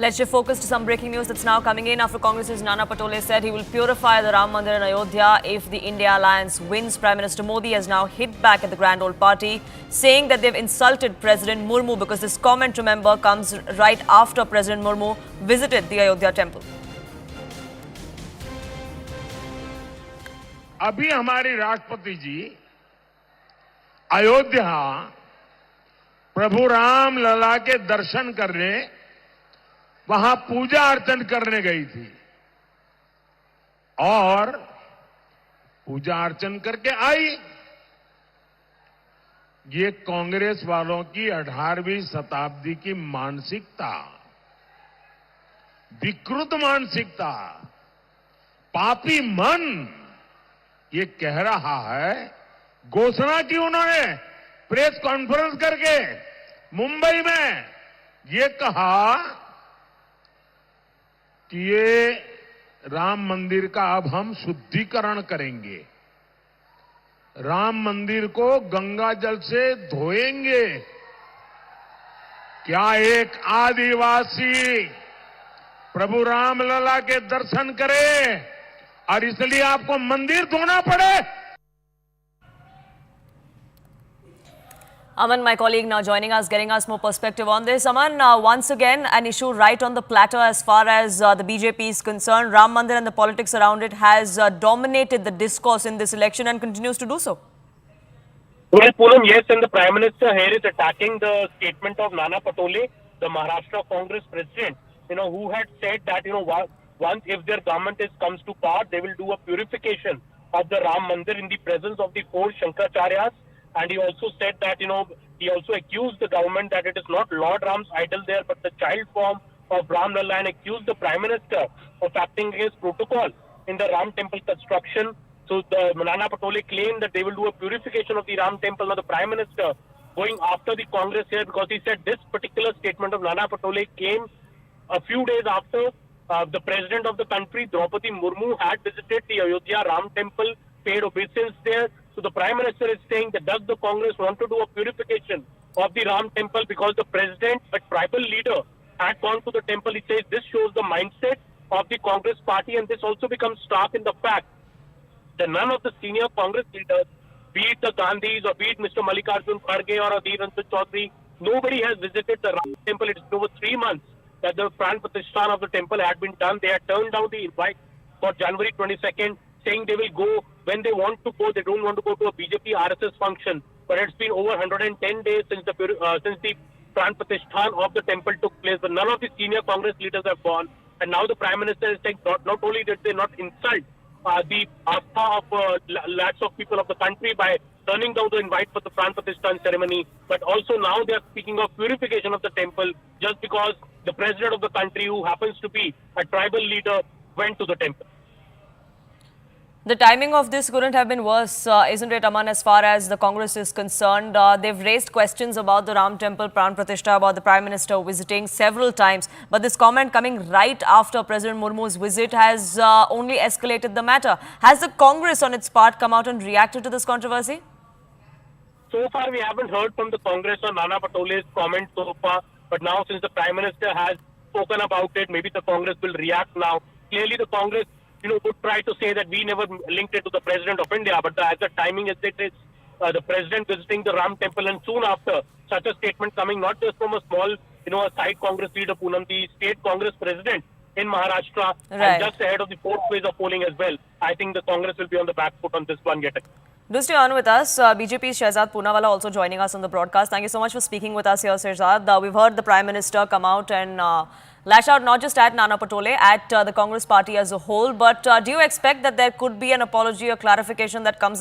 Let's shift focus to some breaking news that's now coming in after Congress's Nana Patole said he will purify the Ram Mandir in Ayodhya if the India Alliance wins. Prime Minister Modi has now hit back at the Grand Old Party, saying that they've insulted President Murmu because this comment, remember, comes right after President Murmu visited the Ayodhya temple. अभी हमारे राष्ट्रपति जी अयोध्या प्रभु राम लला के दर्शन करने वहां पूजा अर्चन करने गई थी और पूजा अर्चन करके आई। ये कांग्रेस वालों की 18वीं शताब्दी की मानसिकता, विकृत मानसिकता, पापी मन ये कह रहा है। घोषणा की उन्होंने प्रेस कॉन्फ्रेंस करके मुंबई में ये कहा कि ये राम मंदिर का अब हम शुद्धिकरण करेंगे, राम मंदिर को गंगा जल से धोएंगे। क्या एक आदिवासी प्रभु राम लला के दर्शन करे और इसलिए आपको मंदिर धोना पड़े? Aman, my colleague, now joining us, getting us more perspective on this. Aman, once again, an issue right on the platter as far as the BJP is concerned. Ram Mandir and the politics around it has dominated the discourse in this election and continues to do so. Well, Poonam, yes, and the Prime Minister here is attacking the statement of Nana Patole, the Maharashtra Congress president, who had said that, once if their government comes to power, they will do a purification of the Ram Mandir in the presence of the four Shankaracharyas. And he also said that, he also accused the government that it is not Lord Ram's idol there, but the child form of Ram Lalla, and accused the Prime Minister of acting against protocol in the Ram temple construction. So the Nana Patole claimed that they will do a purification of the Ram temple. Now the Prime Minister going after the Congress here because he said this particular statement of Nana Patole came a few days after the President of the country, Draupadi Murmu, had visited the Ayodhya Ram temple, paid obeisance there. So the Prime Minister is saying that does the Congress want to do a purification of the Ram temple because the President, a tribal leader, had gone to the temple. He says this shows the mindset of the Congress party, and this also becomes stark in the fact that none of the senior Congress leaders, be it the Gandhis or be it Mr. Mallikarjun Kharge or Adhir Ranjan Chaudhary, nobody has visited the Ram temple. It is over 3 months that the Pran Pratishthan of the temple had been done. They had turned down the invite for January 22nd, saying they will go when they want to go. They don't want to go to a BJP RSS function. But it's been over 110 days since the Pran Pratishthan of the temple took place. But none of the senior Congress leaders have gone. And now the Prime Minister is saying not only did they not insult the astha of lakhs of people of the country by turning down the invite for the Pran Pratishthan ceremony, but also now they are speaking of purification of the temple just because the President of the country, who happens to be a tribal leader, went to the temple. The timing of this couldn't have been worse, isn't it, Aman, as far as the Congress is concerned? They've raised questions about the Ram Temple, Pran Pratishtha, about the Prime Minister visiting several times. But this comment coming right after President Murmu's visit has only escalated the matter. Has the Congress on its part come out and reacted to this controversy? So far, we haven't heard from the Congress on Nana Patole's comment so far. But now, since the Prime Minister has spoken about it, maybe the Congress will react now. Clearly, the Congress would try to say that we never linked it to the President of India, but as the timing is it is the President visiting the Ram temple, and soon after such a statement coming not just from a small, a side Congress leader, Poonam, the state Congress President in Maharashtra, right, and just ahead of the fourth phase of polling as well. I think the Congress will be on the back foot on this one yet again. Do stay on with us. BJP's Shehzad Poonawalla also joining us on the broadcast. Thank you so much for speaking with us here, Shehzad. We've heard the Prime Minister come out and lash out not just at Nana Patole, at the Congress party as a whole. But do you expect that there could be an apology or clarification that comes